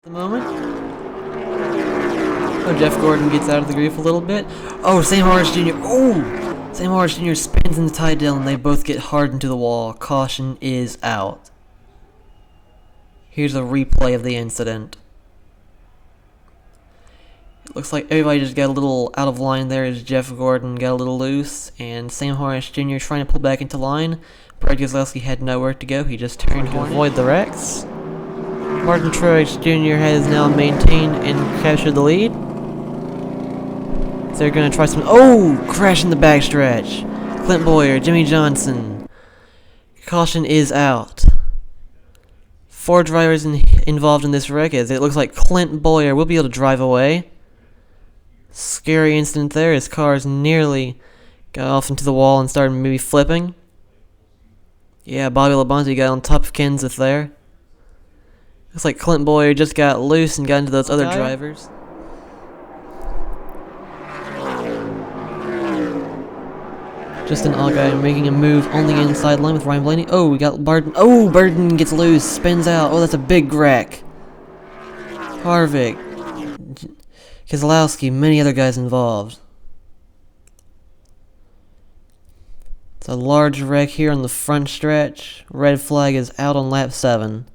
The moment. Oh, Jeff Gordon gets out of the grief a little bit. Oh, Sam Morris Jr. Oh! Sam Morris Jr. spins into Ty Dillon and they both get hard into the wall. Caution is out. Here's a replay of the incident. It looks like everybody just got a little out of line there as Jeff Gordon got a little loose, and Sam Morris Jr. trying to pull back into line. Brad Keselowski had nowhere to go. He just turned to avoid the wrecks. Martin Truex Jr. has now maintained and captured the lead. So they're going to try some... Oh! Crash in the backstretch. Clint Bowyer, Jimmy Johnson. Caution is out. 4 drivers involved in this wreck, as it looks like Clint Bowyer will be able to drive away. Scary incident there. His cars nearly got off into the wall and started maybe flipping. Yeah, Bobby Labonte got on top of Kenseth there. Looks like Clint Bowyer just got loose and got into those other drivers. Justin Allgaier making a move on the inside line with Ryan Blaney. Oh, we got Barton. Oh, Burton gets loose, spins out. Oh, that's a big wreck. Harvick, Keselowski, many other guys involved. It's a large wreck here on the front stretch. Red flag is out on lap 7.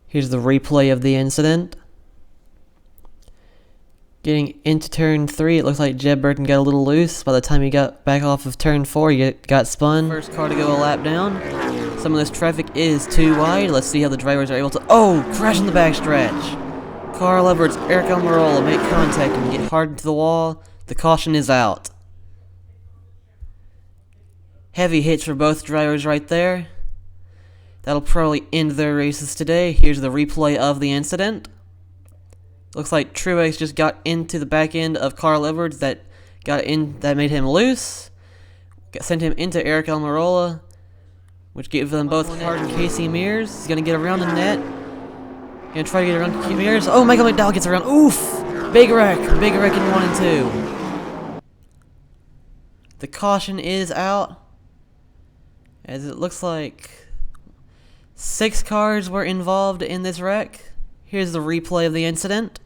Here's the replay of the incident. Getting into turn 3, it looks like Jeb Burton got a little loose. By the time he got back off of turn 4, he got spun. First car to go a lap down. Some of this traffic is too wide. Let's see how the drivers are able to... Oh! Crash in the backstretch. Carl Edwards, Eric Almirola make contact and get hard into the wall. The caution is out. Heavy hits for both drivers right there. That'll probably end their races today. Here's the replay of the incident. Looks like Truex just got into the back end of Carl Edwards that made him loose. Sent him into Eric Almirola, which gave them both hard. Casey Mears is gonna get around the net. Gonna try to get around Casey Mears. Oh, Michael McDowell gets around. Oof! Big wreck in 1 and 2. The caution is out, as it looks like 6 cars were involved in this wreck. Here's the replay of the incident.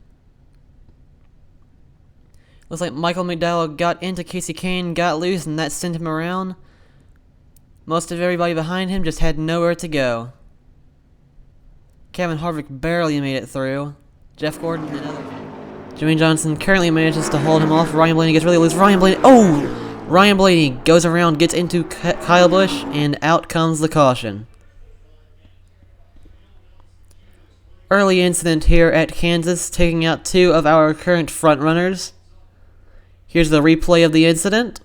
Looks like Michael McDowell got into Casey Kane, got loose, and that sent him around. Most of everybody behind him just had nowhere to go. Kevin Harvick barely made it through. Jeff Gordon and other. Jimmy Johnson currently manages to hold him off. Ryan Blaney gets really loose. Ryan Blaney goes around, gets into Kyle Busch, and out comes the caution. Early incident here at Kansas, taking out 2 of our current front runners. Here's the replay of the incident.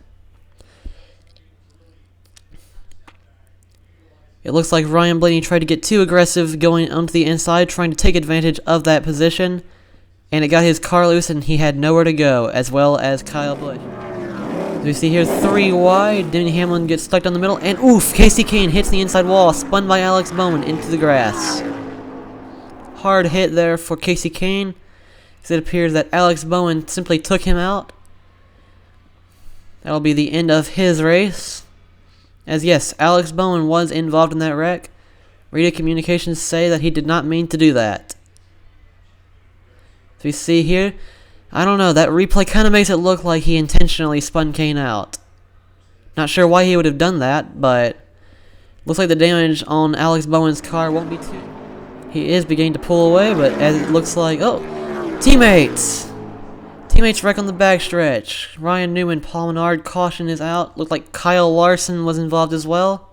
It looks like Ryan Blaney tried to get too aggressive going onto the inside, trying to take advantage of that position, and it got his car loose and he had nowhere to go, as well as Kyle Busch. As we see here, 3 wide, Denny Hamlin gets stuck down the middle, and oof, Casey Kane hits the inside wall, spun by Alex Bowman into the grass. Hard hit there for Casey Kane, as it appears that Alex Bowman simply took him out. That'll be the end of his race. As yes, Alex Bowman was involved in that wreck. Radio communications say that he did not mean to do that. As we see here, I don't know, that replay kind of makes it look like he intentionally spun Kane out. Not sure why he would have done that, but looks like the damage on Alex Bowman's car won't be too... He is beginning to pull away, but as it looks like... Oh! Teammates! Teammates wreck on the backstretch. Ryan Newman, Paul Menard, caution is out. Looked like Kyle Larson was involved as well.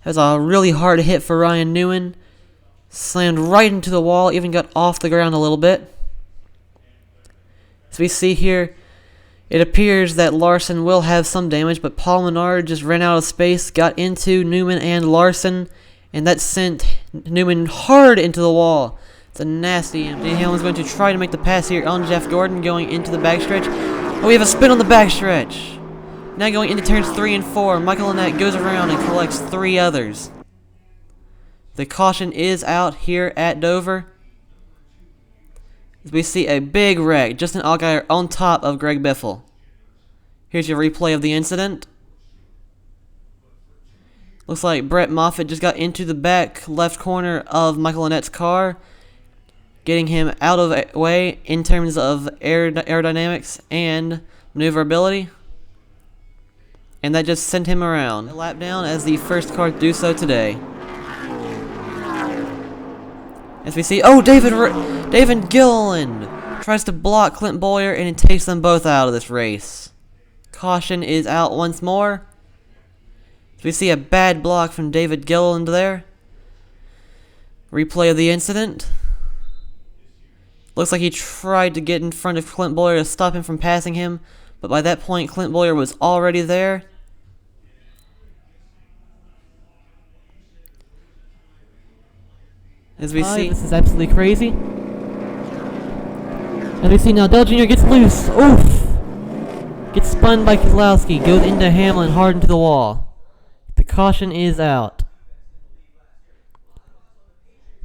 That was a really hard hit for Ryan Newman. Slammed right into the wall, even got off the ground a little bit. As we see here, it appears that Larson will have some damage, but Paul Menard just ran out of space, got into Newman and Larson, and that sent Newman hard into the wall. It's a nasty empty. Hamlin's going to try to make the pass here on Jeff Gordon going into the backstretch. Oh, we have a spin on the backstretch. Now going into turns 3 and 4, Michael Annett goes around and collects 3 others. The caution is out here at Dover. As we see a big wreck, Justin Allgaier on top of Greg Biffle. Here's your replay of the incident. Looks like Brett Moffitt just got into the back left corner of Michael Annette's car, getting him out of the way in terms of aerodynamics and maneuverability. And that just sent him around. A lap down as the first car to do so today. As we see, oh, David Gilliland tries to block Clint Bowyer, and it takes them both out of this race. Caution is out once more. As we see a bad block from David Gilliland there. Replay of the incident. Looks like he tried to get in front of Clint Bowyer to stop him from passing him, but by that point Clint Bowyer was already there. As we see, this is absolutely crazy. As we see now, Dale Jr. gets loose. Oof! Gets spun by Keselowski, goes into Hamlin, hard into the wall. The caution is out.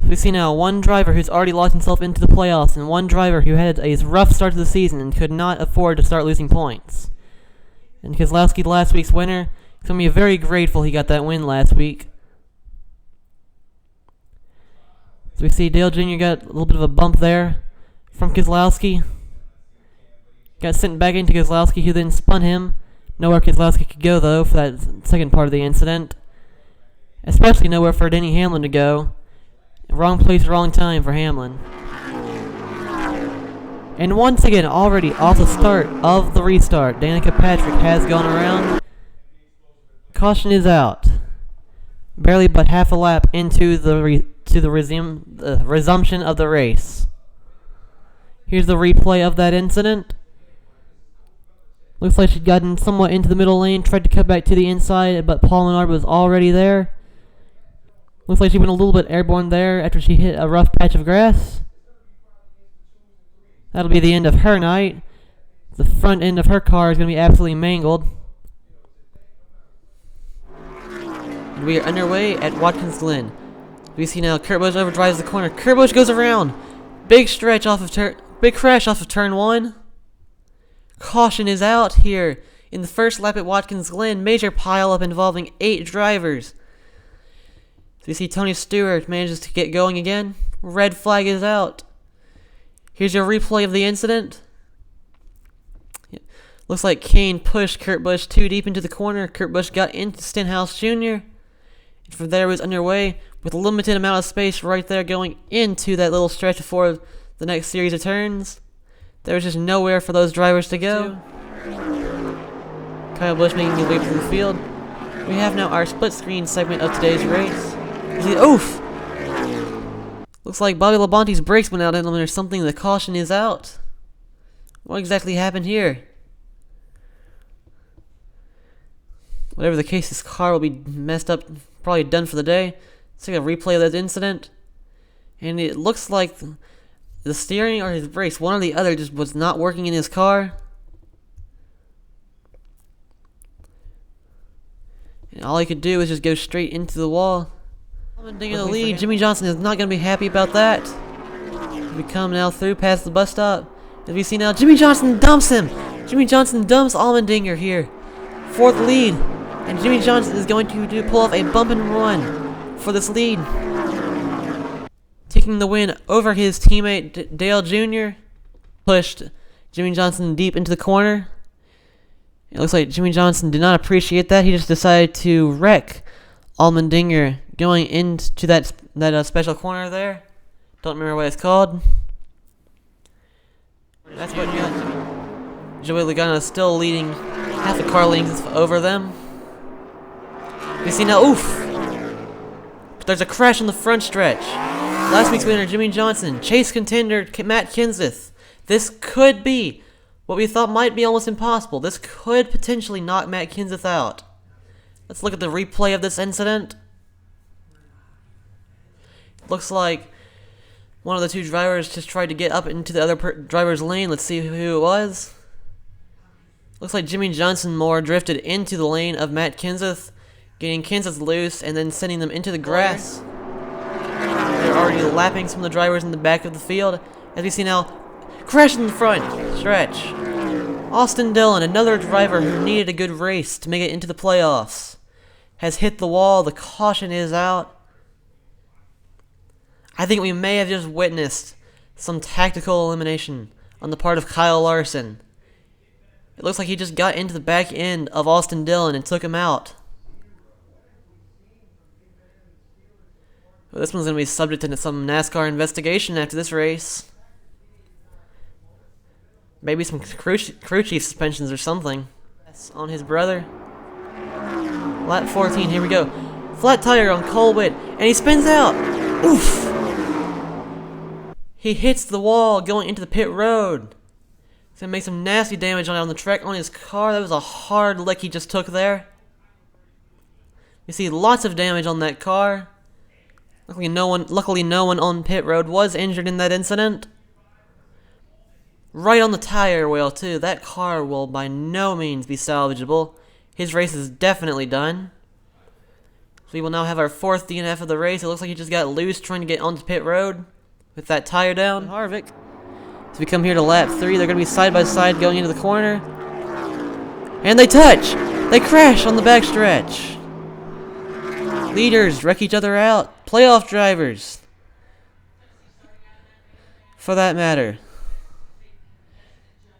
We see now one driver who's already locked himself into the playoffs, and one driver who had a rough start to the season and could not afford to start losing points. And Keselowski, last week's winner, he's going to be very grateful he got that win last week. So we see Dale Jr. got a little bit of a bump there from Keselowski. Got sent back into Keselowski, who then spun him. Nowhere Keselowski could go, though, for that second part of the incident. Especially nowhere for Denny Hamlin to go. Wrong place, wrong time for Hamlin. And once again, already off the start of the restart, Danica Patrick has gone around. Caution is out. Barely but half a lap into the resumption of the race. Here's the replay of that incident. Looks like she'd gotten somewhat into the middle lane, tried to cut back to the inside, but Paul Menard was already there. Looks like she went a little bit airborne there after she hit a rough patch of grass. That'll be the end of her night. The front end of her car is going to be absolutely mangled. And we are underway at Watkins Glen. We see now Kurt Busch overdrives the corner. Kurt Busch goes around. Big crash off of turn 1. Caution is out here in the first lap at Watkins Glen. Major pileup involving 8 drivers. So we see Tony Stewart manages to get going again. Red flag is out. Here's your replay of the incident. Looks like Kane pushed Kurt Busch too deep into the corner. Kurt Busch got into Stenhouse Jr. And from there was underway with a limited amount of space right there going into that little stretch before the next series of turns. There was just nowhere for those drivers to go. Kyle Busch making his way through the field. We have now our split screen segment of today's race. Oof! Looks like Bobby Labonte's brakes went out on him or something. The caution is out. What exactly happened here? Whatever the case, this car will be messed up, probably done for the day. Let's take a replay of that incident. And it looks like the steering or his brakes, one or the other, just was not working in his car. And all he could do was just go straight into the wall. Allmendinger the lead. Jimmy Johnson is not going to be happy about that. We come now through past the bus stop. As we see now, Jimmy Johnson dumps him. Jimmy Johnson dumps Allmendinger here. 4th lead. And Jimmy Johnson is going to pull off a bump and run for this lead. Taking the win over his teammate Dale Jr. Pushed Jimmy Johnson deep into the corner. It looks like Jimmy Johnson did not appreciate that. He just decided to wreck Allmendinger going into that special corner there. Don't remember what it's called. That's what Joey Logano is still leading half a car length over them. We see now, oof! But there's a crash on the front stretch. Last week's winner, Jimmy Johnson. Chase contender, Matt Kenseth. This could be what we thought might be almost impossible. This could potentially knock Matt Kenseth out. Let's look at the replay of this incident. Looks like one of the 2 drivers just tried to get up into the other driver's lane. Let's see who it was. Looks like Jimmy Johnson more drifted into the lane of Matt Kenseth, getting Kenseth loose and then sending them into the grass. They're already lapping some of the drivers in the back of the field. As we see now, crash in the front stretch. Austin Dillon, another driver who needed a good race to make it into the playoffs. has hit the wall. The caution is out. I think we may have just witnessed some tactical elimination on the part of Kyle Larson. It looks like he just got into the back end of Austin Dillon and took him out. Well, this one's going to be subject to some NASCAR investigation after this race. Maybe some crew chief suspensions or something. On his brother. Lap 14, here we go. Flat tire on Colwitt, and he spins out. Oof! He hits the wall going into the pit road. It's going to make some nasty damage on the track on his car. That was a hard lick he just took there. You see lots of damage on that car. Luckily no one on pit road was injured in that incident. Right on the tire wheel too. That car will by no means be salvageable. His race is definitely done. So we will now have our 4th DNF of the race. It looks like he just got loose trying to get onto pit road with that tire down. Harvick. So we come here to lap 3. They're going to be side by side going into the corner. And they touch! They crash on the backstretch. Leaders wreck each other out. Playoff drivers, for that matter.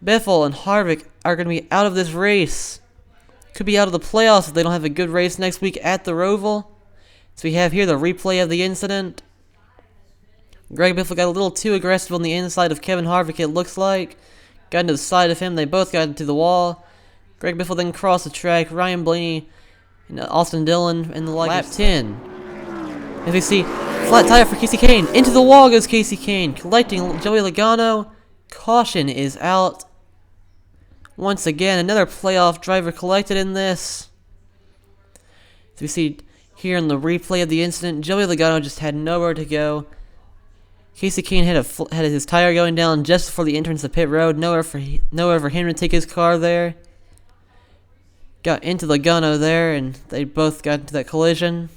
Biffle and Harvick are going to be out of this race. Could be out of the playoffs if they don't have a good race next week at the Roval. So we have here the replay of the incident. Greg Biffle got a little too aggressive on the inside of Kevin Harvick, it looks like. Got into the side of him. They both got into the wall. Greg Biffle then crossed the track. Ryan Blaney and Austin Dillon in the lap 10. As we see, flat tire for Casey Kane. Into the wall goes Casey Kane, collecting Joey Logano. Caution is out. Once again, another playoff driver collected in this. As we see here in the replay of the incident, Joey Logano just had nowhere to go. Casey Kane had his tire going down just before the entrance of pit road. Nowhere for him to take his car there. Got into Logano there, and they both got into that collision.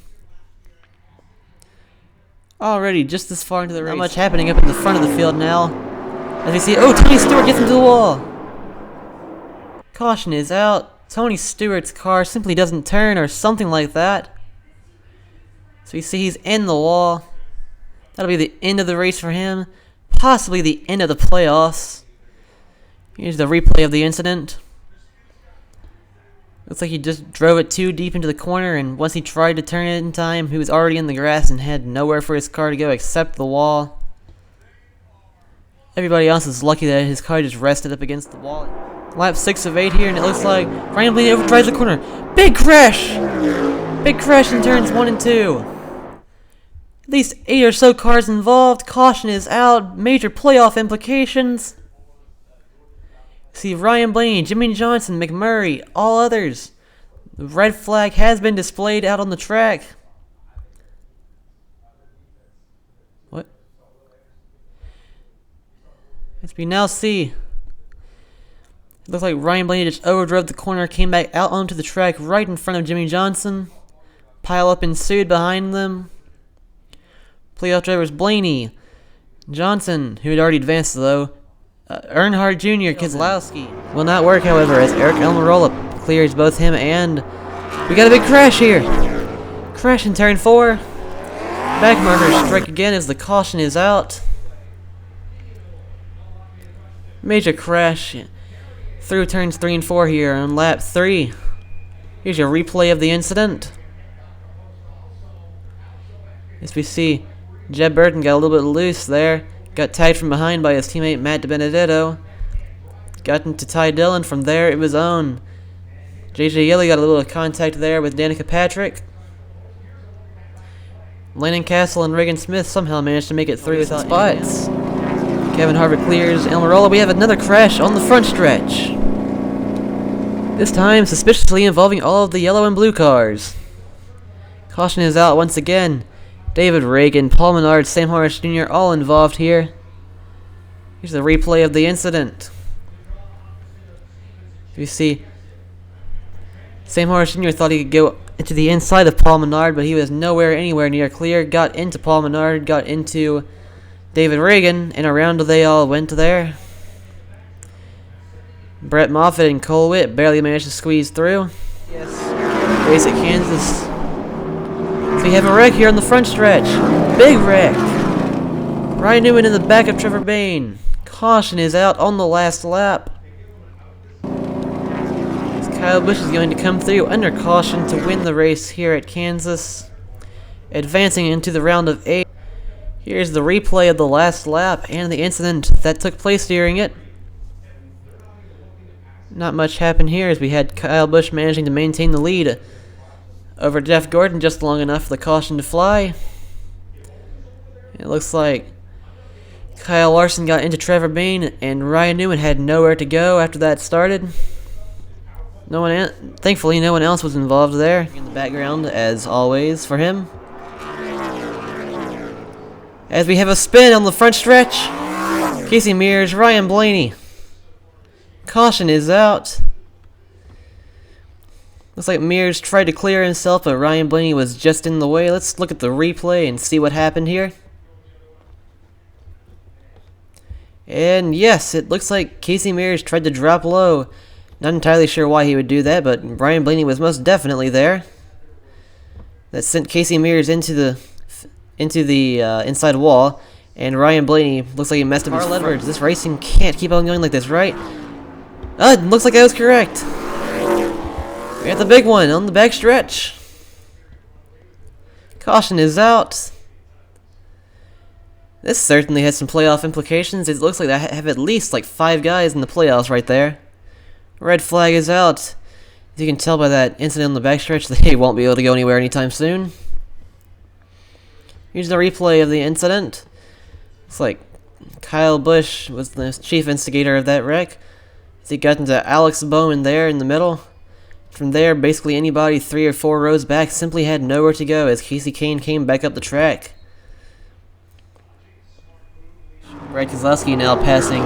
Already just this far into the race. Not much happening up in the front of the field now. As we see, oh, Tony Stewart gets into the wall. Caution is out. Tony Stewart's car simply doesn't turn or something like that. So we see he's in the wall. That'll be the end of the race for him. Possibly the end of the playoffs. Here's the replay of the incident. Looks like he just drove it too deep into the corner, and once he tried to turn it in time, he was already in the grass and had nowhere for his car to go except the wall. Everybody else is lucky that his car just rested up against the wall. Lap 6 of 8 here, and it looks like Ryan Blaney overdrives the corner. Big crash! Big crash in turns 1 and 2. At least 8 or so cars involved. Caution is out. Major playoff implications. See Ryan Blaney, Jimmy Johnson, McMurray, all others. The red flag has been displayed out on the track. What? As we now see, it looks like Ryan Blaney just overdrove the corner, came back out onto the track right in front of Jimmy Johnson. Pile up ensued behind them. Playoff drivers Blaney, Johnson, who had already advanced though, Earnhardt Jr., Keselowski. Will not work, however, as Eric Almirola clears both him and... We got a big crash here! Crash in turn 4. Back markers strike again as the caution is out. Major crash through turns 3 and 4 here on lap 3. Here's your replay of the incident. As we see, Jeb Burton got a little bit loose there. Got tagged from behind by his teammate Matt DiBenedetto. Got into Ty Dillon. From there, it was on. JJ Yeley got a little contact there with Danica Patrick. Landon Castle and Reagan Smith somehow managed to make it through without spots. Kevin Harvick clears Almirola. We have another crash on the front stretch. This time, suspiciously involving all of the yellow and blue cars. Caution is out once again. David Reagan, Paul Menard, Sam Horace Jr. all involved here. Here's the replay of the incident. You see, Sam Horace Jr. thought he could go into the inside of Paul Menard, but he was anywhere near clear. Got into Paul Menard, got into David Reagan, and around they all went there. Brett Moffitt and Cole Witt barely managed to squeeze through. Yes. Race at Kansas. we have a wreck here on the front stretch. Big wreck. Ryan Newman in the back of Trevor Bayne. Caution is out on the last lap. Kyle Busch is going to come through under caution to win the race here at Kansas. Advancing into the round of 8. Here's the replay of the last lap and the incident that took place during it. Not much happened here as we had Kyle Busch managing to maintain the lead over Jeff Gordon just long enough for the caution to fly. It looks like Kyle Larson got into Trevor Bayne and Ryan Newman had nowhere to go after that started. Thankfully, no one else was involved there. In the background, as always, for him. As we have a spin on the front stretch. Casey Mears, Ryan Blaney. Caution is out. Looks like Mears tried to clear himself, but Ryan Blaney was just in the way. Let's look at the replay and see what happened here. And yes, it looks like Casey Mears tried to drop low. Not entirely sure why he would do that, but Ryan Blaney was most definitely there. That sent Casey Mears into the inside wall, and Ryan Blaney looks like he messed up his Edwards. This racing can't keep on going like this, right? It looks like I was correct. We got the big one on the back stretch. Caution is out. This certainly has some playoff implications. It looks like I have at least like 5 guys in the playoffs right there. Red flag is out. As you can tell by that incident on the backstretch, they won't be able to go anywhere anytime soon. Here's the replay of the incident. It's like Kyle Busch was the chief instigator of that wreck. As he got into Alex Bowman there in the middle. From there, basically anybody 3 or 4 rows back simply had nowhere to go as Casey Kane came back up the track. Brad Keselowski now passing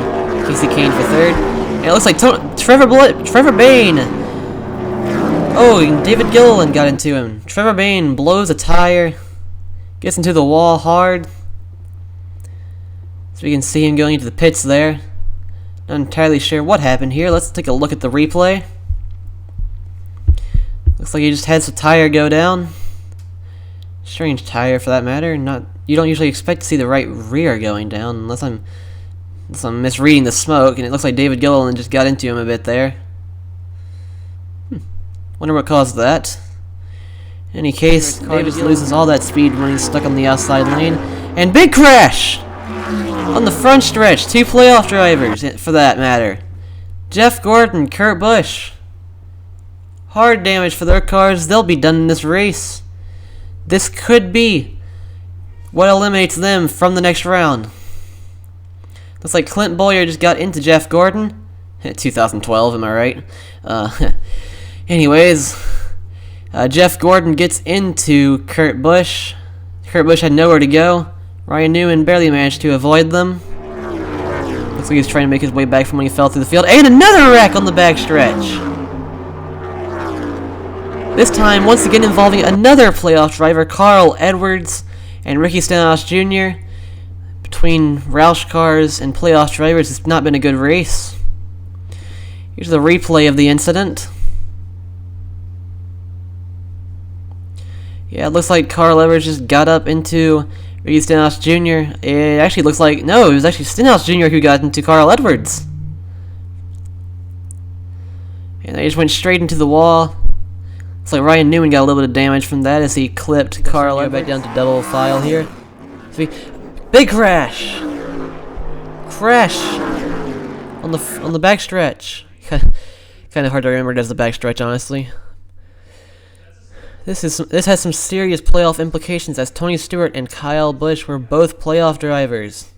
Casey Kane for 3rd. And it looks like Trevor Bayne. Oh, David Gilliland got into him. Trevor Bayne blows a tire. Gets into the wall hard. So we can see him going into the pits there. Not entirely sure what happened here. Let's take a look at the replay. Looks like he just had some tire go down. Strange tire for that matter. You don't usually expect to see the right rear going down unless I'm misreading the smoke, and it looks like David Gilliland just got into him a bit there. Wonder what caused that. In any case, David just loses all that speed when he's stuck on the outside lane. And big crash! On the front stretch, 2 playoff drivers, for that matter. Jeff Gordon, Kurt Busch. Hard damage for their cars. They'll be done in this race. This could be what eliminates them from the next round. Looks like Clint Bowyer just got into Jeff Gordon. 2012, am I right? Anyways, Jeff Gordon gets into Kurt Busch. Kurt Busch had nowhere to go. Ryan Newman barely managed to avoid them. Looks like he's trying to make his way back from when he fell through the field. And another wreck on the backstretch. This time, once again involving another playoff driver, Carl Edwards and Ricky Stenhouse Jr. Between Roush cars and playoff drivers, it's not been a good race. Here's the replay of the incident. Yeah, it looks like Carl Edwards just got up into Ricky Stenhouse Jr. It actually looks like, no, it was actually Stenhouse Jr. who got into Carl Edwards. And they just went straight into the wall. It's like Ryan Newman got a little bit of damage from that as he clipped Carl Edwards. Back down to double file here. Big crash! Crash! On the backstretch. Kind of hard to remember it as the backstretch, honestly. This has some serious playoff implications as Tony Stewart and Kyle Busch were both playoff drivers.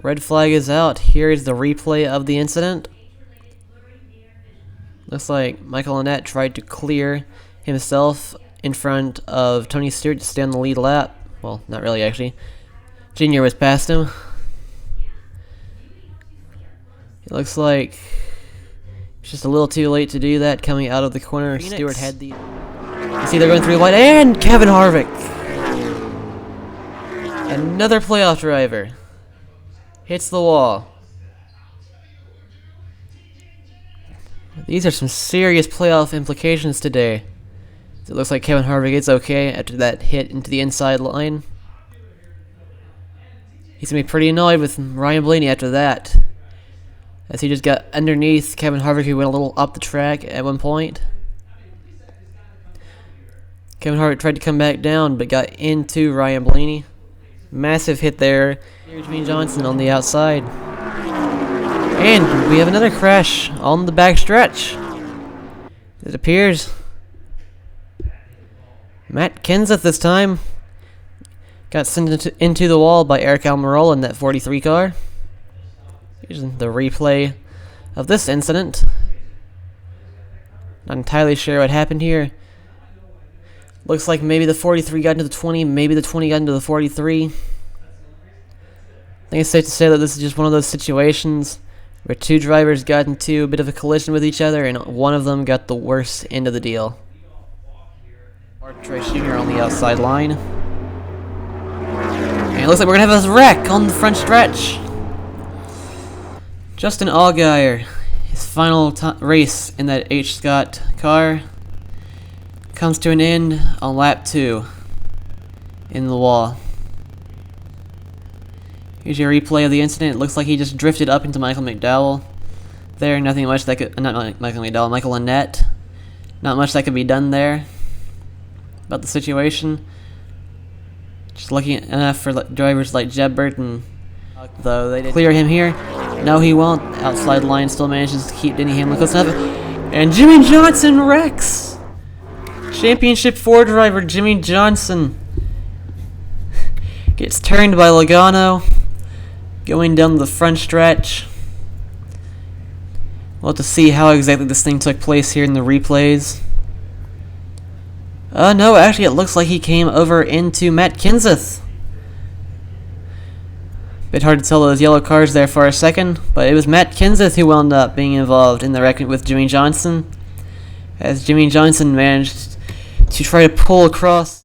Red flag is out. Here is the replay of the incident. Looks like Michael Annett tried to clear himself in front of Tony Stewart to stay on the lead lap. Well, not really, actually. Junior was past him. It looks like it's just a little too late to do that coming out of the corner. Phoenix. Stewart had the... You see they're going through white, and Kevin Harvick. Another playoff driver. Hits the wall. These are some serious playoff implications today. So it looks like Kevin Harvick is okay after that hit into the inside line. He's going to be pretty annoyed with Ryan Blaney after that, as he just got underneath Kevin Harvick, who went a little up the track at one point. Kevin Harvick tried to come back down, but got into Ryan Blaney. Massive hit there. Here's Jimmie Johnson on the outside. And we have another crash on the back stretch. It appears Matt Kenseth this time got sent into the wall by Eric Almirola in that 43 car. Here's the replay of this incident. Not entirely sure what happened here. Looks like maybe the 43 got into the 20, maybe the 20 got into the 43. I think it's safe to say that this is just one of those situations where two drivers got into a bit of a collision with each other, and one of them got the worst end of the deal. Mark Truex Jr. on the outside line. And it looks like we're going to have a wreck on the front stretch. Justin Allgaier, his final race in that H. Scott car, comes to an end on lap 2 in the wall. Here's your replay of the incident. It looks like he just drifted up into Michael McDowell. There, nothing much that could, not Michael McDowell, Michael Annett. Not much that could be done there about the situation. Just lucky enough for drivers like Jeb Burton, though they did clear him here. No, he won't. Outside line still manages to keep Denny Hamlin close enough. And Jimmie Johnson wrecks. Championship 4 driver Jimmie Johnson gets turned by Logano going down the front stretch. We'll have to see how exactly this thing took place here in the replays. No, actually it looks like he came over into Matt Kenseth. Bit hard to tell those yellow cars there for a second, but it was Matt Kenseth who wound up being involved in the wreck with Jimmie Johnson, as Jimmie Johnson managed to try to pull across